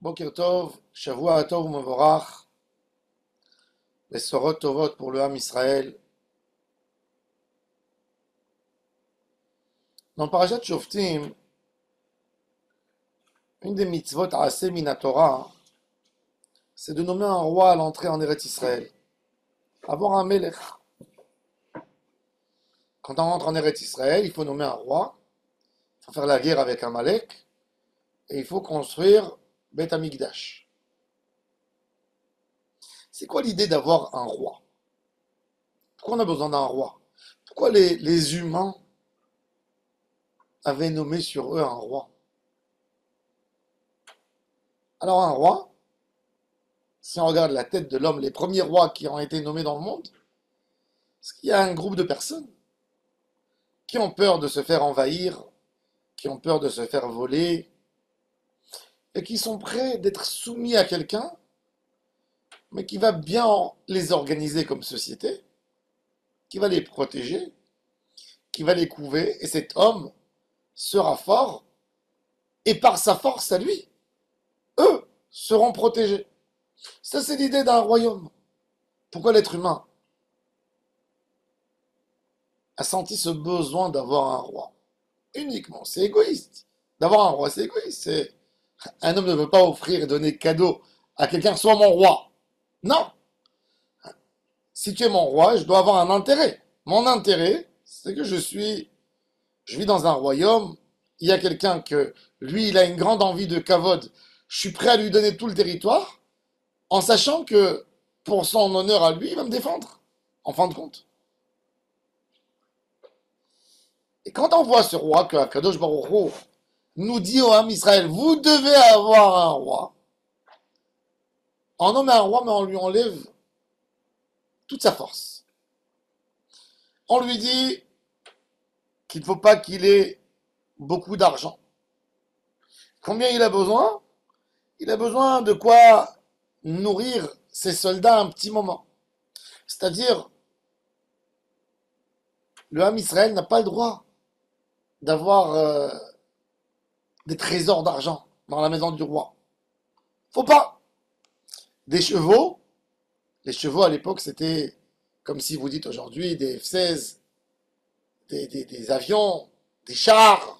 Boker Tov, Shavua Tov Mevorach, les Sorot Tovot pour le Ham Israël. Dans Parashat Shoftim, une des mitzvot assez minatora, c'est de nommer un roi à l'entrée en Eretz Israël. Avoir un melech. Quand on rentre en Eretz Israël, il faut nommer un roi, il faut faire la guerre avec un Malek, et il faut construire Bet Hamikdash. C'est quoi l'idée d'avoir un roi? Pourquoi on a besoin d'un roi? Pourquoi les humains avaient nommé sur eux un roi? Alors un roi, si on regarde la tête de l'homme, les premiers rois qui ont été nommés dans le monde, c'est qu'il y a un groupe de personnes qui ont peur de se faire envahir, qui ont peur de se faire voler, et qui sont prêts d'être soumis à quelqu'un, mais qui va bien les organiser comme société, qui va les protéger, qui va les couver, et cet homme sera fort, et par sa force à lui, eux seront protégés. Ça, c'est l'idée d'un royaume. Pourquoi l'être humain a senti ce besoin d'avoir un roi? Uniquement, c'est égoïste. D'avoir un roi, c'est égoïste. Un homme ne veut pas offrir et donner cadeau à quelqu'un, soit mon roi. Non. Si tu es mon roi, je dois avoir un intérêt. Mon intérêt, c'est que je vis dans un royaume, il y a quelqu'un que, lui, il a une grande envie de kavod. Je suis prêt à lui donner tout le territoire, en sachant que, pour son honneur à lui, il va me défendre, en fin de compte. Et quand on voit ce roi que Kadosh Baruch Hu nous dit au Ham Israël, vous devez avoir un roi, on nomme un roi, mais on lui enlève toute sa force. On lui dit qu'il ne faut pas qu'il ait beaucoup d'argent. Combien il a besoin? Il a besoin de quoi nourrir ses soldats un petit moment. C'est-à-dire, le Ham Israël n'a pas le droit d'avoir des trésors d'argent dans la maison du roi. Faut pas. Des chevaux, les chevaux à l'époque c'était comme si vous dites aujourd'hui des F-16, des avions, des chars.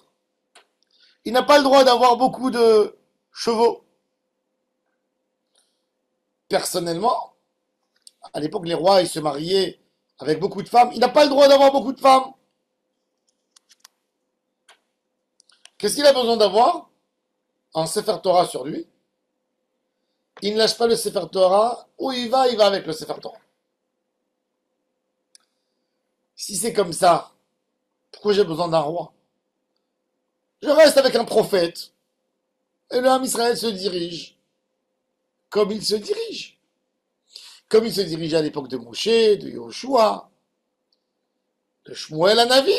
Il n'a pas le droit d'avoir beaucoup de chevaux. Personnellement, à l'époque les rois ils se mariaient avec beaucoup de femmes. Il n'a pas le droit d'avoir beaucoup de femmes. Qu'est-ce qu'il a besoin d'avoir? Un Sefer Torah sur lui. Il ne lâche pas le Sefer Torah. Où il va avec le Sefer Torah. Si c'est comme ça, pourquoi j'ai besoin d'un roi? Je reste avec un prophète. Et le Ham Israël se dirige comme il se dirige. Comme il se dirigeait à l'époque de Moshe, de Yoshua, de Shmuel Hanavi.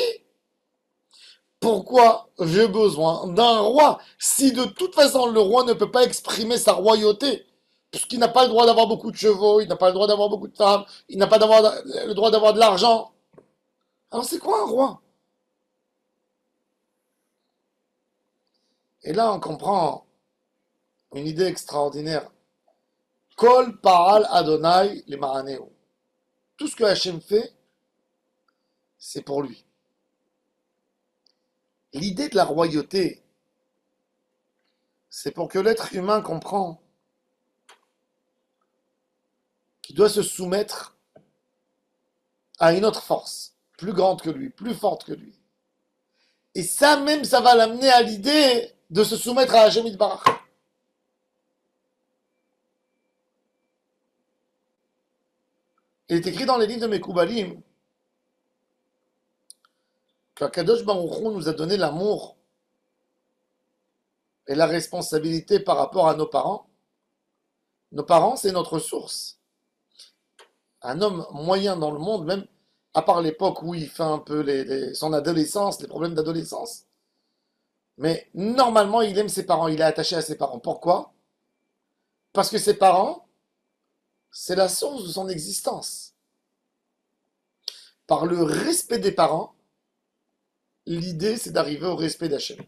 Pourquoi j'ai besoin d'un roi si de toute façon le roi ne peut pas exprimer sa royauté? Puisqu'il n'a pas le droit d'avoir beaucoup de chevaux, il n'a pas le droit d'avoir beaucoup de femmes, il n'a pas le droit d'avoir de l'argent. Alors c'est quoi un roi? Et là on comprend une idée extraordinaire. Kol Paal Adonai le Maraneo. Tout ce que Hachem fait, c'est pour lui. L'idée de la royauté, c'est pour que l'être humain comprend qu'il doit se soumettre à une autre force, plus grande que lui, plus forte que lui. Et ça même, ça va l'amener à l'idée de se soumettre à Hachem Yitbarach. Il est écrit dans les livres de Mekoubalim que Kadosh Baruch Hu nous a donné l'amour et la responsabilité par rapport à nos parents. Nos parents, c'est notre source. Un homme moyen dans le monde, même à part l'époque où il fait un peu son adolescence, les problèmes d'adolescence, mais normalement, il aime ses parents, il est attaché à ses parents. Pourquoi? Parce que ses parents, c'est la source de son existence. Par le respect des parents, l'idée, c'est d'arriver au respect d'Hachem.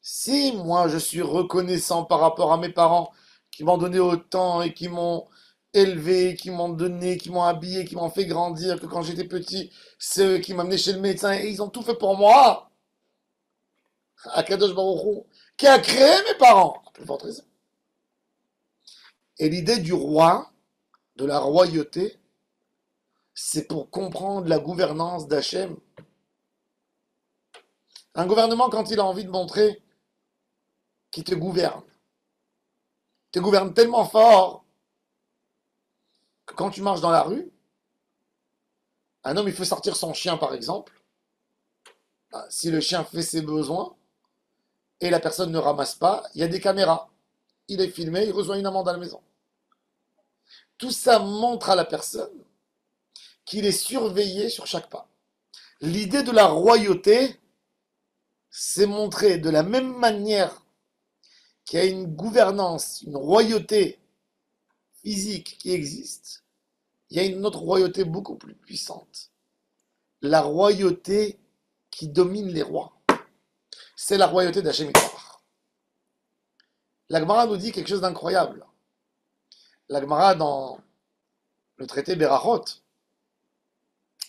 Si moi je suis reconnaissant par rapport à mes parents qui m'ont donné autant et qui m'ont élevé, qui m'ont donné, qui m'ont habillé, qui m'ont fait grandir, que quand j'étais petit, c'est eux qui m'amenaient chez le médecin et ils ont tout fait pour moi, Akadosh Baruch Hu, qui a créé mes parents, à plus forte raison. Et l'idée du roi, de la royauté, c'est pour comprendre la gouvernance d'Hachem. Un gouvernement, quand il a envie de montrer qu'il te gouverne tellement fort que quand tu marches dans la rue, un homme, il fait sortir son chien, par exemple. Si le chien fait ses besoins et la personne ne ramasse pas, il y a des caméras. Il est filmé, il reçoit une amende à la maison. Tout ça montre à la personne qu'il est surveillé sur chaque pas. L'idée de la royauté, c'est montrer de la même manière qu'il y a une gouvernance, une royauté physique qui existe, il y a une autre royauté beaucoup plus puissante. La royauté qui domine les rois. C'est la royauté d'Hachem Yitbarach. La Gemara nous dit quelque chose d'incroyable. La Gemara, dans le traité Berachot,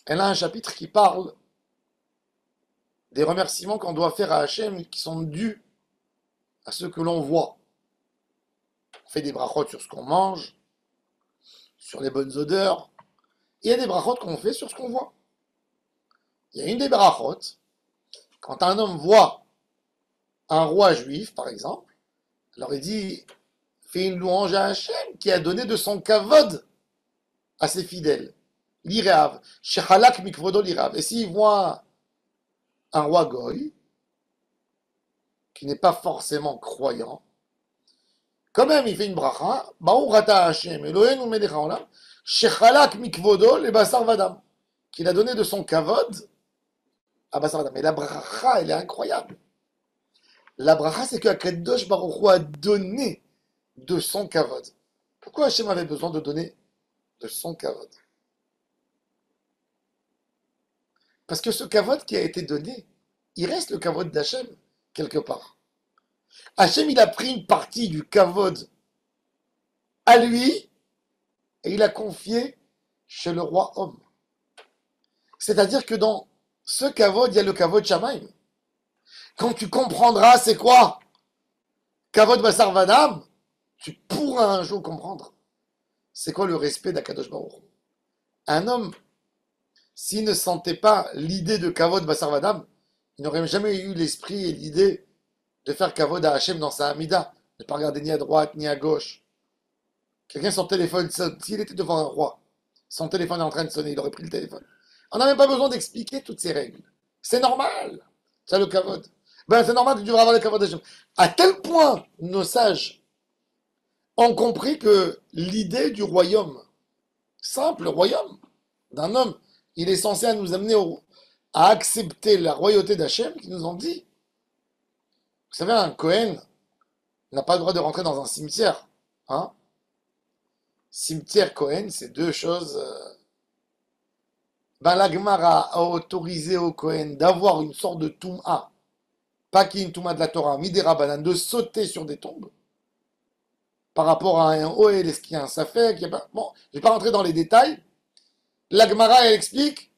elle a un chapitre qui parle des remerciements qu'on doit faire à Hachem qui sont dus à ce que l'on voit. On fait des brachot sur ce qu'on mange, sur les bonnes odeurs. Il y a des brachot qu'on fait sur ce qu'on voit. Il y a une des brachot, quand un homme voit un roi juif, par exemple, alors il dit, fais une louange à Hachem qui a donné de son kavod à ses fidèles. L'irav, shechalak mikvodo l'irav. Et s'il voit un roi goy, qui n'est pas forcément croyant, quand même il fait une bracha, Baruch ata Hachem, Eloheinu melech haolam, shechalak mikvodo le basar vadam, qu'il a donné de son kavod à basar vadam. Mais la bracha, elle est incroyable. La bracha, c'est que Akadosh Baruch Hu a donné de son kavod. Pourquoi Hachem avait besoin de donner de son kavod? Parce que ce kavod qui a été donné, il reste le kavod d'Hachem, quelque part. Hachem, il a pris une partie du kavod à lui et il a confié chez le roi homme. C'est-à-dire que dans ce kavod, il y a le kavod Shamaim. Quand tu comprendras c'est quoi kavod basar vadam, tu pourras un jour comprendre c'est quoi le respect d'Akadosh Baruch Hu. Un homme, s'il ne sentait pas l'idée de kavod basar vadam, il n'aurait jamais eu l'esprit et l'idée de faire kavod à Hachem dans sa Hamida, de ne pas regarder ni à droite ni à gauche. Quelqu'un, son téléphone sonne. S'il était devant un roi, son téléphone est en train de sonner, il aurait pris le téléphone. On n'a même pas besoin d'expliquer toutes ces règles. C'est normal. C'est le kavod. Ben, c'est normal que tu devrais avoir le kavod d'Hachem. À tel point, nos sages ont compris que l'idée du royaume, simple royaume d'un homme, il est censé nous amener à accepter la royauté d'Hachem, qui nous ont dit. Vous savez, un Cohen n'a pas le droit de rentrer dans un cimetière. Hein? Cimetière Cohen, c'est deux choses. Ben, la Gemara a autorisé au Cohen d'avoir une sorte de touma, pas qui est une touma de la Torah, midera banane, de sauter sur des tombes par rapport à un Oel, est-ce qu'il y a un Safek, bon, je ne vais pas rentrer dans les détails. La Gemara, elle explique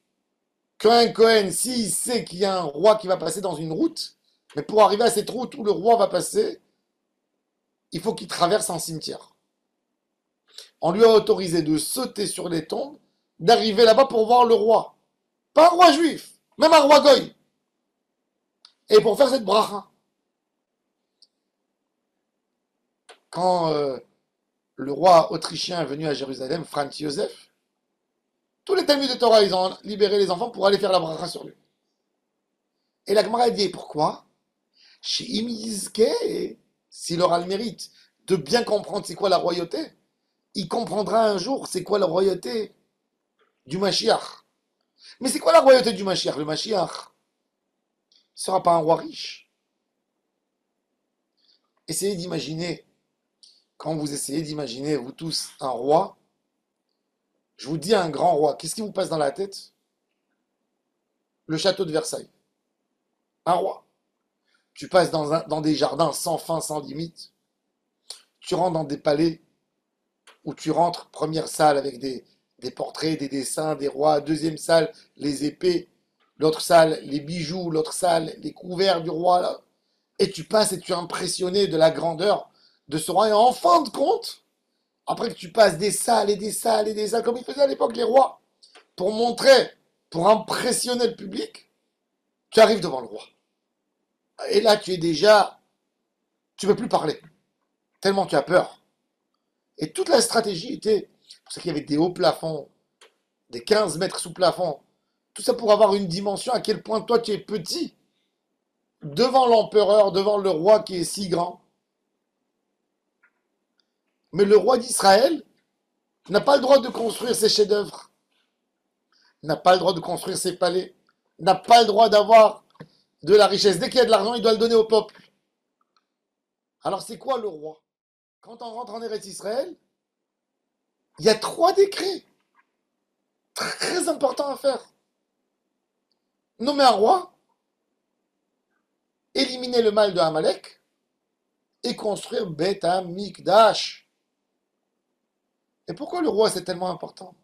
qu'un Cohen, s'il sait qu'il y a un roi qui va passer dans une route, mais pour arriver à cette route où le roi va passer, il faut qu'il traverse un cimetière. On lui a autorisé de sauter sur les tombes, d'arriver là-bas pour voir le roi. Pas un roi juif, même un roi goy. Et pour faire cette bracha. Quand le roi autrichien est venu à Jérusalem, Franz Joseph, tous les Talmuds de Torah, ils ont libéré les enfants pour aller faire la bracha sur lui. Et la Gemara a dit, pourquoi? Chez Imizke, s'il aura le mérite de bien comprendre c'est quoi la royauté, il comprendra un jour c'est quoi la royauté du Mashiach. Mais c'est quoi la royauté du Mashiach? Le Mashiach ne sera pas un roi riche. Essayez d'imaginer, quand vous essayez d'imaginer, vous tous, un roi, je vous dis un grand roi, qu'est-ce qui vous passe dans la tête? Le château de Versailles. Un roi. Tu passes dans des jardins sans fin, sans limite. Tu rentres dans des palais où tu rentres, première salle avec des portraits, des dessins, des rois. Deuxième salle, les épées. L'autre salle, les bijoux. L'autre salle, les couverts du roi. Là. Et tu passes et tu es impressionné de la grandeur de ce roi. Et en fin de compte, après que tu passes des salles et des salles et des salles, comme ils faisaient à l'époque les rois, pour montrer, pour impressionner le public, tu arrives devant le roi. Et là, tu es déjà, tu ne peux plus parler, tellement tu as peur. Et toute la stratégie était, parce qu'il y avait des hauts plafonds, des 15 mètres sous plafond, tout ça pour avoir une dimension à quel point toi tu es petit, devant l'empereur, devant le roi qui est si grand. Mais le roi d'Israël n'a pas le droit de construire ses chefs-d'œuvre, n'a pas le droit de construire ses palais, n'a pas le droit d'avoir de la richesse. Dès qu'il y a de l'argent, il doit le donner au peuple. Alors c'est quoi le roi? Quand on rentre en Eretz Israël, il y a 3 décrets très importants à faire. Nommer un roi, éliminer le mal de Amalek et construire Beth Amikdash. Et pourquoi le roi c'est tellement important?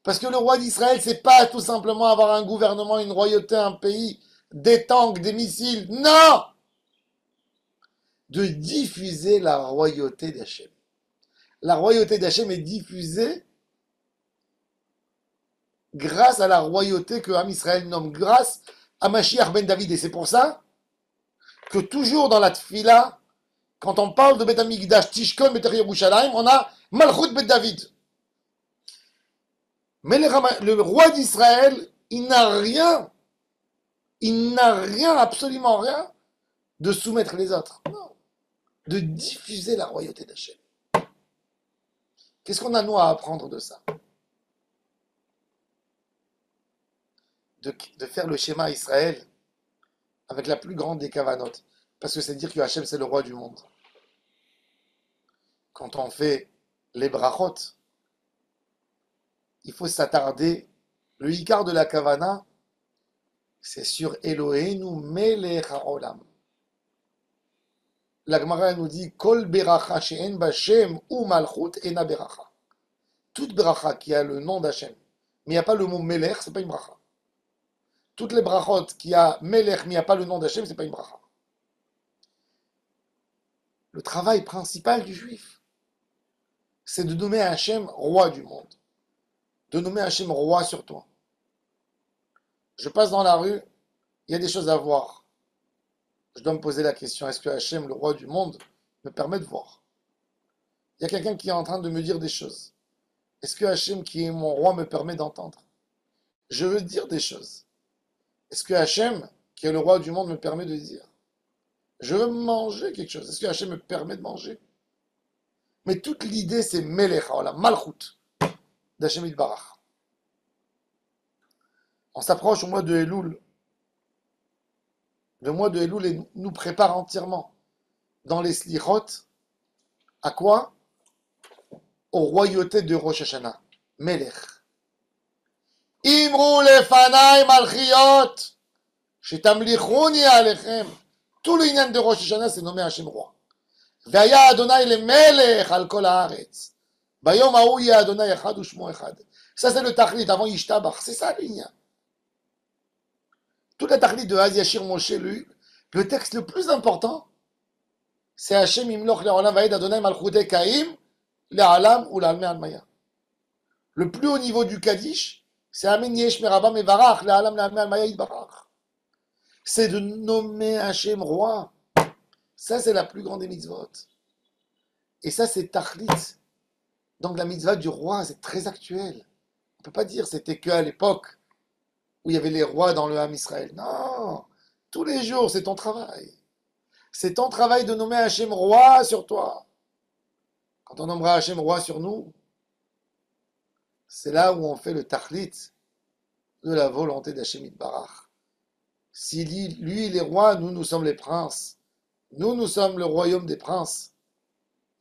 Parce que le roi d'Israël, c'est pas tout simplement avoir un gouvernement, une royauté, un pays, des tanks, des missiles. Non! De diffuser la royauté d'Hachem. La royauté d'Hachem est diffusée grâce à la royauté que Am Israël nomme, grâce à Mashiach ben David. Et c'est pour ça que toujours dans la tfila, quand on parle de Beth Amikdash, Tishkon, Beth Yerushalayim, on a Malchut ben David. Mais le roi d'Israël, il n'a rien, absolument rien, de soumettre les autres. Non. De diffuser la royauté d'Hachem. Qu'est-ce qu'on a nous à apprendre de ça? De faire le schéma Israël avec la plus grande des kavanotes. Parce que c'est dire que Hachem c'est le roi du monde. Quand on fait les brachot, il faut s'attarder. Le hikar de la kavana, c'est sur Eloheinu melech haolam. La Gemara nous dit Kol beracha she'en bashem ou malchut ena beracha. Toute bracha qui a le nom d'Hachem, mais il n'y a pas le mot melech, c'est pas une bracha. Toutes les brachot qui a melech, mais il n'y a pas le nom d'Hachem, c'est pas une bracha. Le travail principal du juif, c'est de nommer Hachem roi du monde. De nommer Hachem roi sur toi. Je passe dans la rue, il y a des choses à voir. Je dois me poser la question, est-ce que Hachem, le roi du monde, me permet de voir? Il y a quelqu'un qui est en train de me dire des choses. Est-ce que Hachem, qui est mon roi, me permet d'entendre? Je veux dire des choses. Est-ce que Hachem, qui est le roi du monde, me permet de dire? Je veux manger quelque chose. Est-ce que Hachem me permet de manger? Mais toute l'idée, c'est Melech Haolam, Malchut, d'Hachem Yitbarach. On s'approche au mois de Elul. Le mois de Elul nous prépare entièrement dans les slichot. À quoi? Aux royautés de Rosh Hashanah. Melech. Imru lefanai malchiot, shetamlichuni alechem. Tout le inyan de Rosh Hashanah, c'est nommé Hachem roi. Vaya Adonai le melech al kol haaretz. Bayom haou yeh Adonai echad ushmo echad. Ça, c'est le tachlit avant Yishtabach. C'est ça l'inyan. Toute la tachlit de Az Yashir Moshe, le texte le plus important, c'est Hachem imloch le'olam vayed Adonai malchutei kaim le'alam ou le'almei almaya. Le plus haut niveau du Kaddish, c'est Amen yesh meraba mevarach le'alam le'almei almaya yitbarach. C'est de nommer Hachem roi. Ça, c'est la plus grande des mitzvot. Et ça, c'est tachlit. Donc la mitzvah du roi, c'est très actuel. On ne peut pas dire c'était qu'à l'époque où il y avait les rois dans le Ham Israël. Non, tous les jours, c'est ton travail. C'est ton travail de nommer Hachem roi sur toi. Quand on nommera Hachem roi sur nous, c'est là où on fait le tachlit de la volonté d'Hachem Yitbarach. Si lui, il est roi, nous sommes les princes. Nous sommes le royaume des princes.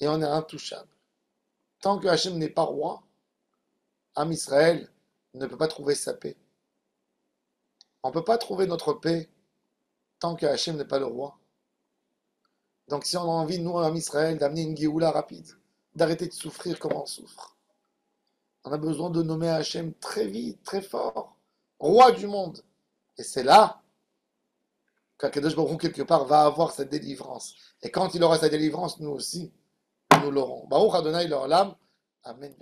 Et on est intouchables. Tant que Hachem n'est pas roi, Ham Israël ne peut pas trouver sa paix. On ne peut pas trouver notre paix tant que Hachem n'est pas le roi. Donc si on a envie, nous, en Israël, d'amener une Géoula rapide, d'arrêter de souffrir comme on souffre, on a besoin de nommer Hachem très vite, très fort, roi du monde. Et c'est là qu'Akadosh Baruch Hu, quelque part, va avoir sa délivrance. Et quand il aura sa délivrance, nous aussi, nous l'aurons. Baruch Adonai l'Olam. Amen.